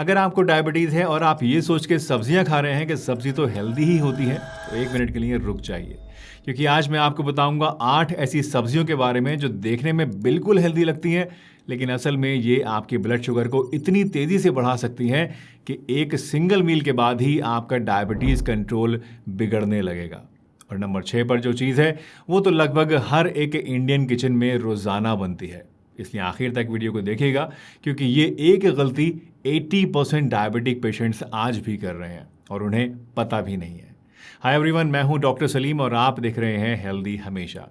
अगर आपको डायबिटीज़ है और आप ये सोच के सब्जियां खा रहे हैं कि सब्जी तो हेल्दी ही होती है, तो 1 मिनट के लिए रुक जाइए, क्योंकि आज मैं आपको बताऊंगा 8 ऐसी सब्जियों के बारे में जो देखने में बिल्कुल हेल्दी लगती हैं, लेकिन असल में ये आपके ब्लड शुगर को इतनी तेज़ी से बढ़ा सकती हैं कि एक सिंगल मील के बाद ही आपका डायबिटीज़ कंट्रोल बिगड़ने लगेगा। और नंबर 6 पर जो चीज़ है वो तो लगभग हर एक इंडियन किचन में रोज़ाना बनती है, इसलिए आखिर तक वीडियो को देखिएगा, क्योंकि ये एक गलती 80% डायबिटिक पेशेंट्स आज भी कर रहे हैं और उन्हें पता भी नहीं है। हाय एवरीवन, मैं हूं डॉक्टर सलीम और आप देख रहे हैं हेल्दी हमेशा।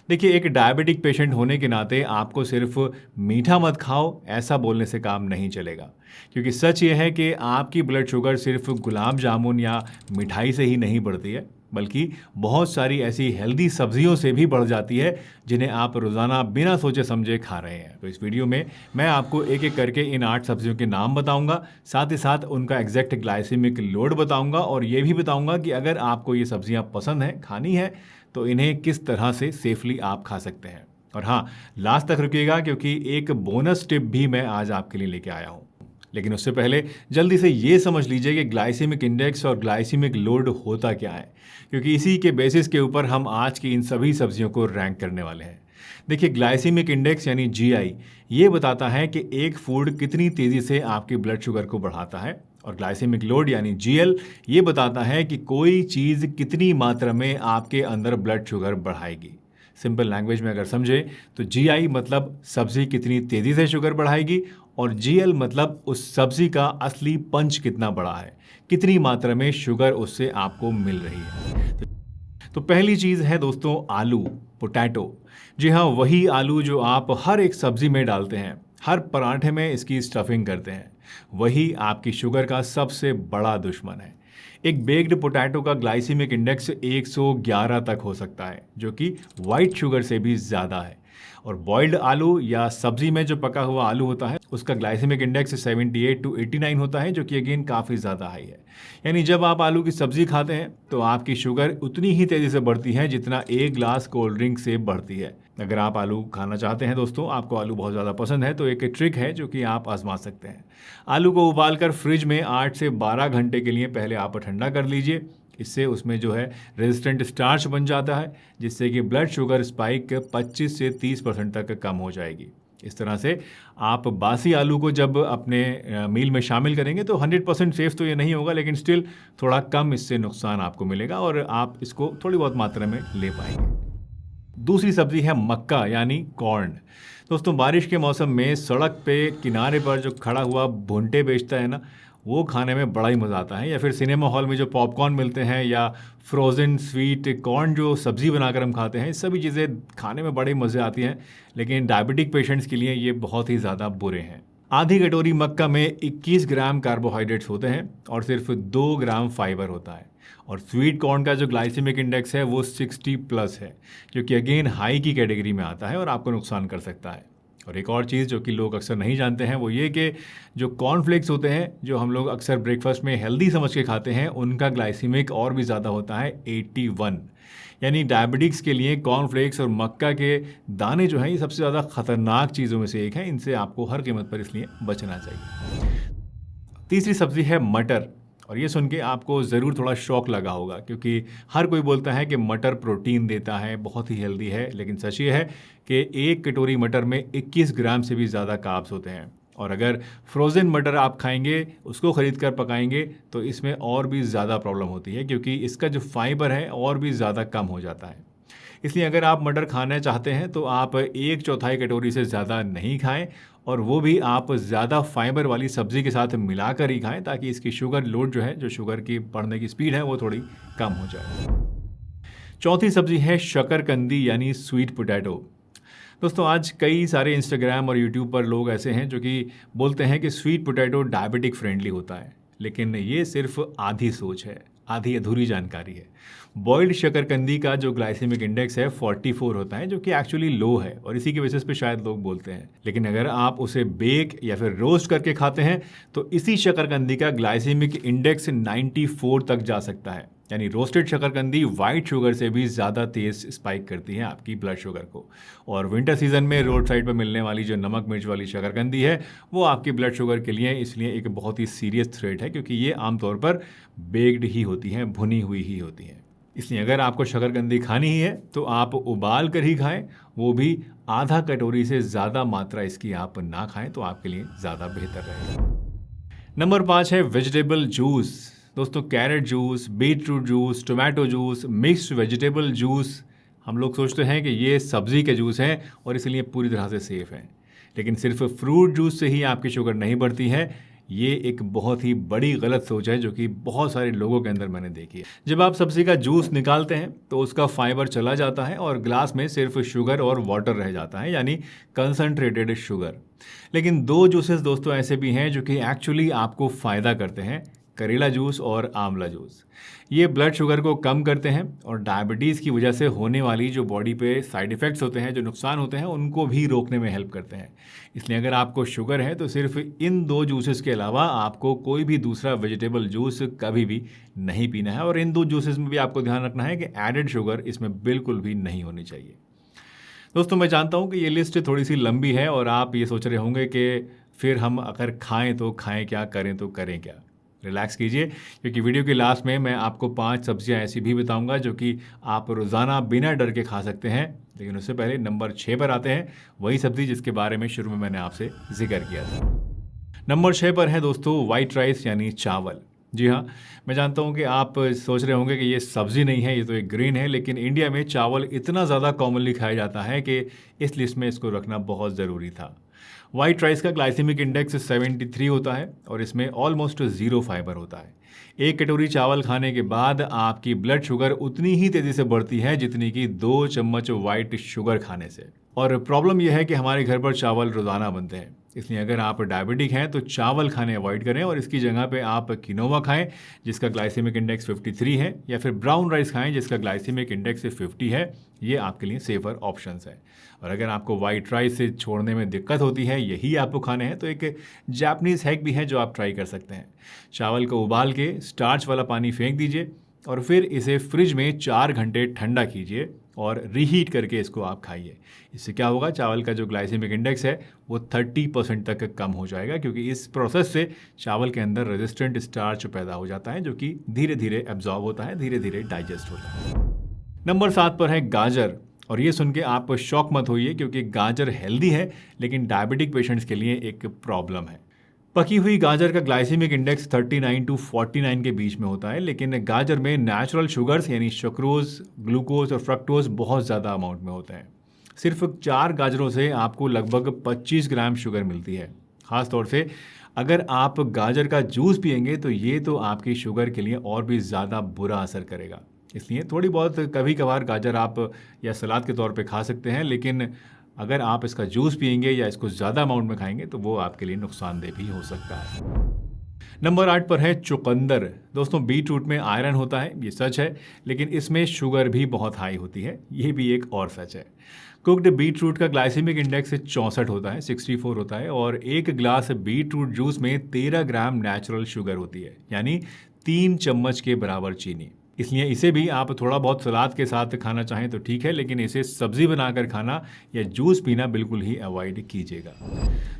देखिए, एक डायबिटिक पेशेंट होने के नाते आपको सिर्फ मीठा मत खाओ ऐसा बोलने से काम नहीं चलेगा, क्योंकि सच ये है कि आपकी ब्लड शुगर सिर्फ गुलाब जामुन या मिठाई से ही नहीं बढ़ती है, बल्कि बहुत सारी ऐसी हेल्दी सब्जियों से भी बढ़ जाती है जिन्हें आप रोज़ाना बिना सोचे समझे खा रहे हैं। तो इस वीडियो में मैं आपको एक एक करके इन 8 सब्जियों के नाम बताऊंगा, साथ ही साथ उनका एग्जैक्ट ग्लाइसेमिक लोड बताऊंगा और ये भी बताऊंगा कि अगर आपको ये सब्जियां पसंद हैं, खानी है, तो इन्हें किस तरह से सेफली आप खा सकते हैं। और हाँ, लास्ट तक रुकिएगा, क्योंकि एक बोनस टिप भी मैं आज आपके लिए लेके आया हूँ। लेकिन उससे पहले जल्दी से ये समझ लीजिए कि ग्लाइसेमिक इंडेक्स और ग्लाइसेमिक लोड होता क्या है, क्योंकि इसी के बेसिस के ऊपर हम आज की इन सभी सब्जियों को रैंक करने वाले हैं। देखिए, ग्लाइसेमिक इंडेक्स यानी GI ये बताता है कि एक फूड कितनी तेज़ी से आपके ब्लड शुगर को बढ़ाता है, और ग्लाइसेमिक लोड यानी GL ये बताता है कि कोई चीज़ कितनी मात्रा में आपके अंदर ब्लड शुगर बढ़ाएगी। सिंपल लैंग्वेज में अगर समझे तो GI मतलब सब्जी कितनी तेज़ी से शुगर बढ़ाएगी, और GL मतलब उस सब्जी का असली पंच कितना बड़ा है, कितनी मात्रा में शुगर उससे आपको मिल रही है। तो पहली चीज़ है दोस्तों आलू, पोटैटो। जी हाँ, वही आलू जो आप हर एक सब्जी में डालते हैं, हर पराठे में इसकी स्टफिंग करते हैं, वही आपकी शुगर का सबसे बड़ा दुश्मन है। एक बेक्ड पोटैटो का ग्लाइसेमिक इंडेक्स 111 तक हो सकता है, जो कि वाइट शुगर से भी ज़्यादा है। और बॉइल्ड आलू या सब्जी में जो पका हुआ आलू होता है, उसका ग्लाइसेमिक इंडेक्स 78 to 89 होता है, जो कि अगेन काफ़ी ज़्यादा हाई है। यानी जब आप आलू की सब्जी खाते हैं तो आपकी शुगर उतनी ही तेज़ी से बढ़ती है जितना एक ग्लास कोल्ड ड्रिंक से बढ़ती है। अगर आप आलू खाना चाहते हैं दोस्तों, आपको आलू बहुत ज़्यादा पसंद है, तो एक ट्रिक है जो कि आप आजमा सकते हैं। आलू को उबालकर फ्रिज में 8 से 12 घंटे के लिए पहले आप ठंडा कर लीजिए। इससे उसमें जो है रेजिस्टेंट स्टार्च बन जाता है, जिससे कि ब्लड शुगर स्पाइक 25 से 30% तक कम हो जाएगी। इस तरह से आप बासी आलू को जब अपने मील में शामिल करेंगे तो 100% सेफ तो ये नहीं होगा, लेकिन स्टिल थोड़ा कम इससे नुकसान आपको मिलेगा और आप इसको थोड़ी बहुत मात्रा में ले पाएंगे। दूसरी सब्जी है मक्का यानी कॉर्न। दोस्तों, बारिश के मौसम में सड़क पे किनारे पर जो खड़ा हुआ भुट्टे बेचता है ना, वो खाने में बड़ा ही मज़ा आता है। या फिर सिनेमा हॉल में जो पॉपकॉर्न मिलते हैं, या फ्रोज़न स्वीट कॉर्न जो सब्ज़ी बनाकर हम खाते हैं, सभी चीज़ें खाने में बड़े मज़े आती हैं, लेकिन डायबिटिक पेशेंट्स के लिए ये बहुत ही ज़्यादा बुरे हैं। आधी कटोरी मक्का में 21 ग्राम कार्बोहाइड्रेट्स होते हैं और सिर्फ 2 ग्राम फाइबर होता है। और स्वीट कॉर्न का जो ग्लाइसेमिक इंडेक्स है वो 60+ है, जो कि अगेन हाई की कैटेगरी में आता है और आपको नुकसान कर सकता है। और एक और चीज़ जो कि लोग अक्सर नहीं जानते हैं वो ये कि जो कॉर्नफ्लेक्स होते हैं, जो हम लोग अक्सर ब्रेकफास्ट में हेल्दी समझ के खाते हैं, उनका ग्लाइसेमिक और भी ज़्यादा होता है 81। यानी डायबिटिक्स के लिए कॉर्नफ्लेक्स और मक्का के दाने जो हैं, ये सबसे ज़्यादा खतरनाक चीज़ों में से एक है। इनसे आपको हर कीमत पर इसलिए बचना चाहिए। तीसरी सब्जी है मटर। और ये सुन के आपको ज़रूर थोड़ा शौक लगा होगा, क्योंकि हर कोई बोलता है कि मटर प्रोटीन देता है, बहुत ही हेल्दी है, लेकिन सच ये है कि एक कटोरी मटर में 21 ग्राम से भी ज़्यादा कार्ब्स होते हैं। और अगर फ्रोज़न मटर आप खाएंगे, उसको ख़रीद कर पकाएंगे, तो इसमें और भी ज़्यादा प्रॉब्लम होती है, क्योंकि इसका जो फाइबर है और भी ज़्यादा कम हो जाता है। इसलिए अगर आप मटर खाना चाहते हैं तो आप 1/4 कटोरी से ज़्यादा नहीं खाएं, और वो भी आप ज़्यादा फाइबर वाली सब्ज़ी के साथ मिलाकर ही खाएं, ताकि इसकी शुगर लोड जो है, जो शुगर की बढ़ने की स्पीड है, वो थोड़ी कम हो जाए। चौथी सब्ज़ी है शकरकंदी यानी स्वीट पोटैटो। दोस्तों, आज कई सारे इंस्टाग्राम और यूट्यूब पर लोग ऐसे हैं जो कि बोलते हैं कि स्वीट पोटैटो डायबिटिक फ्रेंडली होता है, लेकिन ये सिर्फ आधी सोच है, आधी अधूरी जानकारी है। बॉइल्ड शकरकंदी का जो ग्लाइसेमिक इंडेक्स है 44 होता है, जो कि एक्चुअली लो है, और इसी के बेसिस पे शायद लोग बोलते हैं। लेकिन अगर आप उसे बेक या फिर रोस्ट करके खाते हैं तो इसी शकरकंदी का ग्लाइसेमिक इंडेक्स 94 तक जा सकता है। यानी रोस्टेड शकरकंदी वाइट शुगर से भी ज़्यादा तेज़ स्पाइक करती है आपकी ब्लड शुगर को। और विंटर सीजन में रोड साइड पर मिलने वाली जो नमक मिर्च वाली शकरकंदी है वो आपकी ब्लड शुगर के लिए इसलिए एक बहुत ही सीरियस थ्रेट है, क्योंकि ये आमतौर पर बेक्ड ही होती हैं, भुनी हुई ही होती हैं। इसलिए अगर आपको शकरकंदी खानी ही है तो आप उबाल कर ही खाएं, वो भी आधा कटोरी से ज़्यादा मात्रा इसकी आप ना खाएं तो आपके लिए ज़्यादा बेहतर रहेगा। नंबर 5 है वेजिटेबल जूस। दोस्तों, carrot juice, beetroot juice, tomato juice, mixed vegetable juice, हम लोग सोचते हैं कि ये सब्जी के जूस हैं और इसलिए पूरी तरह से सेफ हैं, लेकिन सिर्फ फ्रूट जूस से ही आपकी शुगर नहीं बढ़ती है। ये एक बहुत ही बड़ी गलत सोच है जो कि बहुत सारे लोगों के अंदर मैंने देखी है। जब आप सब्जी का जूस निकालते हैं तो उसका फाइबर चला जाता है और ग्लास में सिर्फ शुगर और वाटर रह जाता है, यानी कंसंट्रेटेड शुगर। लेकिन 2 जूसेस दोस्तों ऐसे भी हैं जो कि एक्चुअली आपको फ़ायदा करते हैं, करेला जूस और आंवला जूस। ये ब्लड शुगर को कम करते हैं और डायबिटीज़ की वजह से होने वाली जो बॉडी पे साइड इफ़ेक्ट्स होते हैं, जो नुकसान होते हैं, उनको भी रोकने में हेल्प करते हैं। इसलिए अगर आपको शुगर है तो सिर्फ इन 2 जूसेस के अलावा आपको कोई भी दूसरा वेजिटेबल जूस कभी भी नहीं पीना है। और इन 2 जूसेस में भी आपको ध्यान रखना है कि एडेड शुगर इसमें बिल्कुल भी नहीं होनी चाहिए। दोस्तों, मैं जानता हूँ कि ये लिस्ट थोड़ी सी लंबी है और आप ये सोच रहे होंगे कि फिर हम अगर खाएं तो खाएं क्या, करें तो करें क्या। रिलैक्स कीजिए, क्योंकि वीडियो के लास्ट में मैं आपको 5 सब्जियां ऐसी भी बताऊंगा जो कि आप रोज़ाना बिना डर के खा सकते हैं। लेकिन उससे पहले नंबर 6 पर आते हैं, वही सब्जी जिसके बारे में शुरू में मैंने आपसे जिक्र किया था। नंबर 6 पर है दोस्तों वाइट राइस यानी चावल। जी हाँ, मैं जानता हूँ कि आप सोच रहे होंगे कि ये सब्ज़ी नहीं है, ये तो एक ग्रेन है, लेकिन इंडिया में चावल इतना ज़्यादा कॉमनली खाया जाता है कि इस लिस्ट में इसको रखना बहुत ज़रूरी था। वाइट राइस का ग्लाइसेमिक इंडेक्स 73 होता है और इसमें ऑलमोस्ट 0 फाइबर होता है। 1 कटोरी चावल खाने के बाद आपकी ब्लड शुगर उतनी ही तेज़ी से बढ़ती है जितनी कि 2 चम्मच वाइट शुगर खाने से। और प्रॉब्लम यह है कि हमारे घर पर चावल रोज़ाना बनते हैं, इसलिए अगर आप डायबिटिक हैं तो चावल खाने अवॉइड करें और इसकी जगह पे आप किनोवा खाएं जिसका ग्लाइसेमिक इंडेक्स 53 है, या फिर ब्राउन राइस खाएं जिसका ग्लाइसेमिक इंडेक्स 50 है। ये आपके लिए सेफर ऑप्शंस है। और अगर आपको वाइट राइस से छोड़ने में दिक्कत होती है, यही आपको खाने हैं, तो एक जापानीज़ हैक भी है जो आप ट्राई कर सकते हैं। चावल को उबाल के स्टार्च वाला पानी फेंक दीजिए और फिर इसे फ्रिज में 4 घंटे ठंडा कीजिए और रीहीट करके इसको आप खाइए। इससे क्या होगा, चावल का जो ग्लाइसेमिक इंडेक्स है वो 30% तक कम हो जाएगा, क्योंकि इस प्रोसेस से चावल के अंदर रेजिस्टेंट स्टार्च पैदा हो जाता है जो कि धीरे धीरे एब्जॉर्ब होता है, धीरे धीरे डाइजेस्ट होता है। नंबर 7 पर है गाजर। और ये सुन के आप शॉक मत होइए, क्योंकि गाजर हेल्दी है लेकिन डायबिटिक पेशेंट्स के लिए एक प्रॉब्लम है। पकी हुई गाजर का ग्लाइसेमिक इंडेक्स 39 to 49 के बीच में होता है, लेकिन गाजर में नेचुरल शुगर्स यानी शक्रोज, ग्लूकोज और फ्रक्टोज बहुत ज़्यादा अमाउंट में होते हैं। सिर्फ 4 गाजरों से आपको लगभग 25 ग्राम शुगर मिलती है। ख़ास तौर से अगर आप गाजर का जूस पिएंगे तो ये तो आपकी शुगर के लिए और भी ज़्यादा बुरा असर करेगा। इसलिए थोड़ी बहुत कभी कभार गाजर आप या सलाद के तौर पे खा सकते हैं, लेकिन अगर आप इसका जूस पिएंगे या इसको ज़्यादा अमाउंट में खाएंगे तो वो आपके लिए नुकसानदेह भी हो सकता है। नंबर 8 पर है चुकंदर। दोस्तों, बीटरूट में आयरन होता है, ये सच है, लेकिन इसमें शुगर भी बहुत हाई होती है, ये भी एक और सच है। कुक्ड बीटरूट का ग्लाइसेमिक इंडेक्स 64 होता है, 64 होता है, और 1 ग्लास बीटरूट जूस में 13 ग्राम नेचुरल शुगर होती है, यानी 3 चम्मच के बराबर चीनी। इसलिए इसे भी आप थोड़ा बहुत सलाद के साथ खाना चाहें तो ठीक है, लेकिन इसे सब्जी बनाकर खाना या जूस पीना बिल्कुल ही अवॉइड कीजिएगा।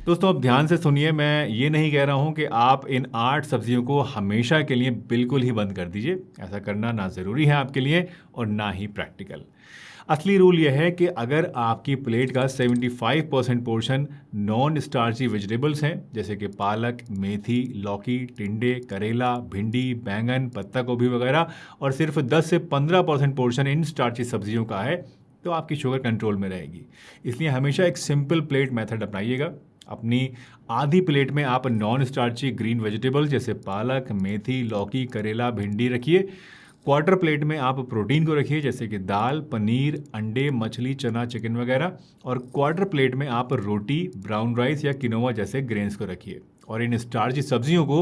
दोस्तों, अब ध्यान से सुनिए, मैं ये नहीं कह रहा हूँ कि आप इन 8 सब्जियों को हमेशा के लिए बिल्कुल ही बंद कर दीजिए। ऐसा करना ना ज़रूरी है आपके लिए और ना ही प्रैक्टिकल। असली रूल यह है कि अगर आपकी प्लेट का 75% पोर्शन नॉन स्टार्ची वेजिटेबल्स हैं, जैसे कि पालक, मेथी, लौकी, टिंडे, करेला, भिंडी, बैंगन, पत्ता गोभी वगैरह, और सिर्फ 10 से 15% पोर्शन इन स्टार्ची सब्जियों का है, तो आपकी शुगर कंट्रोल में रहेगी। इसलिए हमेशा एक सिंपल प्लेट मेथड अपनाइएगा। अपनी आधी प्लेट में आप नॉन स्टार्ची ग्रीन वेजिटेबल्स जैसे पालक, मेथी, लौकी, करेला, भिंडी रखिए। क्वार्टर प्लेट में आप प्रोटीन को रखिए, जैसे कि दाल, पनीर, अंडे, मछली, चना, चिकन वगैरह, और क्वार्टर प्लेट में आप रोटी, ब्राउन राइस या किनोवा जैसे ग्रेन्स को रखिए। और इन स्टार्ची सब्जियों को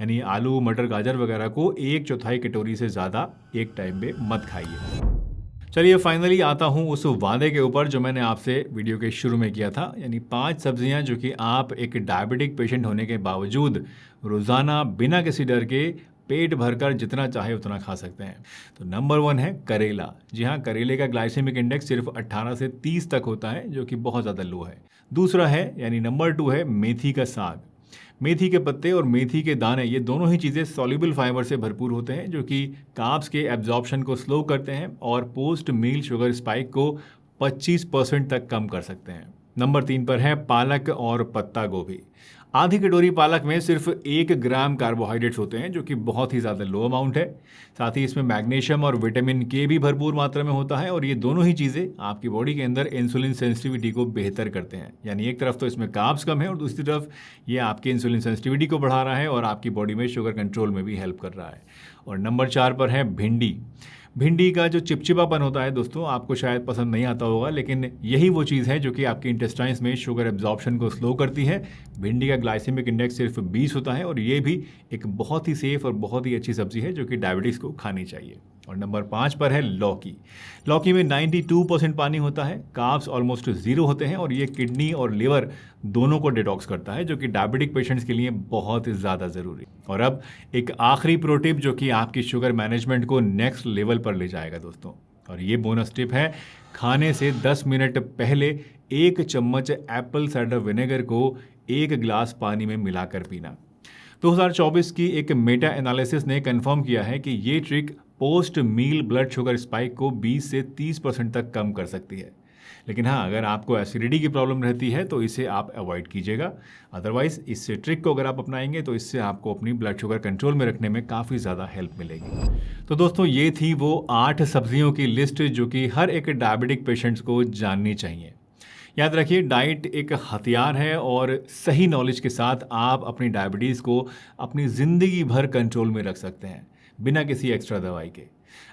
यानी आलू, मटर, गाजर वगैरह को 1/4 कटोरी से ज़्यादा एक टाइम में मत खाइए। चलिए, फाइनली आता हूँ उस वादे के ऊपर जो मैंने आपसे वीडियो के शुरू में किया था, यानी 5 सब्जियाँ जो कि आप एक डायबिटिक पेशेंट होने के बावजूद रोज़ाना बिना किसी डर के पेट भरकर जितना चाहे उतना खा सकते हैं। तो नंबर 1 है करेला। जी हाँ, करेले का ग्लाइसेमिक इंडेक्स सिर्फ 18 से 30 तक होता है, जो कि बहुत ज़्यादा लो है। दूसरा है यानी नंबर 2 है मेथी का साग। मेथी के पत्ते और मेथी के दाने, ये दोनों ही चीज़ें सॉल्युबल फाइबर से भरपूर होते हैं, जो कि कार्ब्स के एब्जॉर्प्शन को स्लो करते हैं और पोस्ट मील शुगर स्पाइक को 25% तक कम कर सकते हैं। नंबर 3 पर है पालक और पत्ता गोभी। आधी कटोरी पालक में सिर्फ 1 ग्राम कार्बोहाइड्रेट्स होते हैं, जो कि बहुत ही ज़्यादा लो अमाउंट है। साथ ही इसमें मैग्नीशियम और विटामिन के भी भरपूर मात्रा में होता है और ये दोनों ही चीज़ें आपकी बॉडी के अंदर इंसुलिन सेंसिटिविटी को बेहतर करते हैं। यानी एक तरफ तो इसमें कार्ब्स कम है और दूसरी तरफ ये आपकी इंसुलिन सेंसिटिविटी को बढ़ा रहा है और आपकी बॉडी में शुगर कंट्रोल में भी हेल्प कर रहा है। और नंबर 4 पर है भिंडी। भिंडी का जो चिपचिपापन होता है दोस्तों, आपको शायद पसंद नहीं आता होगा, लेकिन यही वो चीज़ है जो कि आपके इंटेस्टाइन्स में शुगर एब्जॉर्प्शन को स्लो करती है। भिंडी का ग्लाइसेमिक इंडेक्स सिर्फ 20 होता है और ये भी एक बहुत ही सेफ और बहुत ही अच्छी सब्जी है जो कि डायबिटीज़ को खानी चाहिए। और नंबर 5 पर है लौकी। लौकी में 92% पानी होता है, कार्ब्स ऑलमोस्ट 0 होते हैं और ये किडनी और लिवर दोनों को डिटॉक्स करता है, जो कि डायबिटिक पेशेंट्स के लिए बहुत ज़्यादा ज़रूरी। और अब एक आखिरी प्रो टिप जो कि आपकी शुगर मैनेजमेंट को नेक्स्ट लेवल पर ले जाएगा दोस्तों, और ये बोनस टिप है खाने से 10 मिनट पहले 1 चम्मच एप्पल साइडर विनेगर को 1 गिलास पानी में मिलाकर पीना। 2024 की एक मेटा एनालिसिस ने कंफर्म किया है कि ये ट्रिक पोस्ट मील ब्लड शुगर स्पाइक को 20 से 30% तक कम कर सकती है। लेकिन हाँ, अगर आपको एसिडिटी की प्रॉब्लम रहती है तो इसे आप अवॉइड कीजिएगा। अदरवाइज इस ट्रिक को अगर आप अपनाएंगे तो इससे आपको अपनी ब्लड शुगर कंट्रोल में रखने में काफ़ी ज़्यादा हेल्प मिलेगी। तो दोस्तों, ये थी वो 8 सब्जियों की लिस्ट जो कि हर एक डायबिटिक पेशेंट्स को जाननी चाहिए। याद रखिए, डाइट एक हथियार है और सही नॉलेज के साथ आप अपनी डायबिटीज़ को अपनी ज़िंदगी भर कंट्रोल में रख सकते हैं बिना किसी एक्स्ट्रा दवाई के।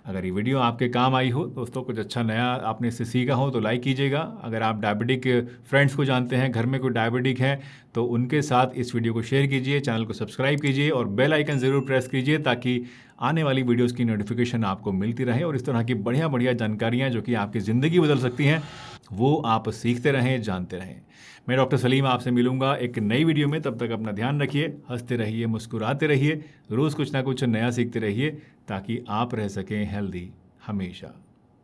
अगर ये वीडियो आपके काम आई हो दोस्तों, कुछ अच्छा नया आपने इससे सीखा हो तो लाइक कीजिएगा। अगर आप डायबिटिक फ्रेंड्स को जानते हैं, घर में कोई डायबिटिक है, तो उनके साथ इस वीडियो को शेयर कीजिए, चैनल को सब्सक्राइब कीजिए और बेल आइकन ज़रूर प्रेस कीजिए ताकि आने वाली वीडियोस की नोटिफिकेशन आपको मिलती रहे और इस तरह की बढ़िया बढ़िया जानकारियाँ जो कि आपकी ज़िंदगी बदल सकती हैं वो आप सीखते रहें, जानते रहें। मैं डॉक्टर सलीम आपसे मिलूंगा एक नई वीडियो में। तब तक अपना ध्यान रखिए, हंसते रहिए, मुस्कुराते रहिए, रोज़ कुछ ना कुछ नया सीखते रहिए ताकि आप रह सकें हेल्दी हमेशा।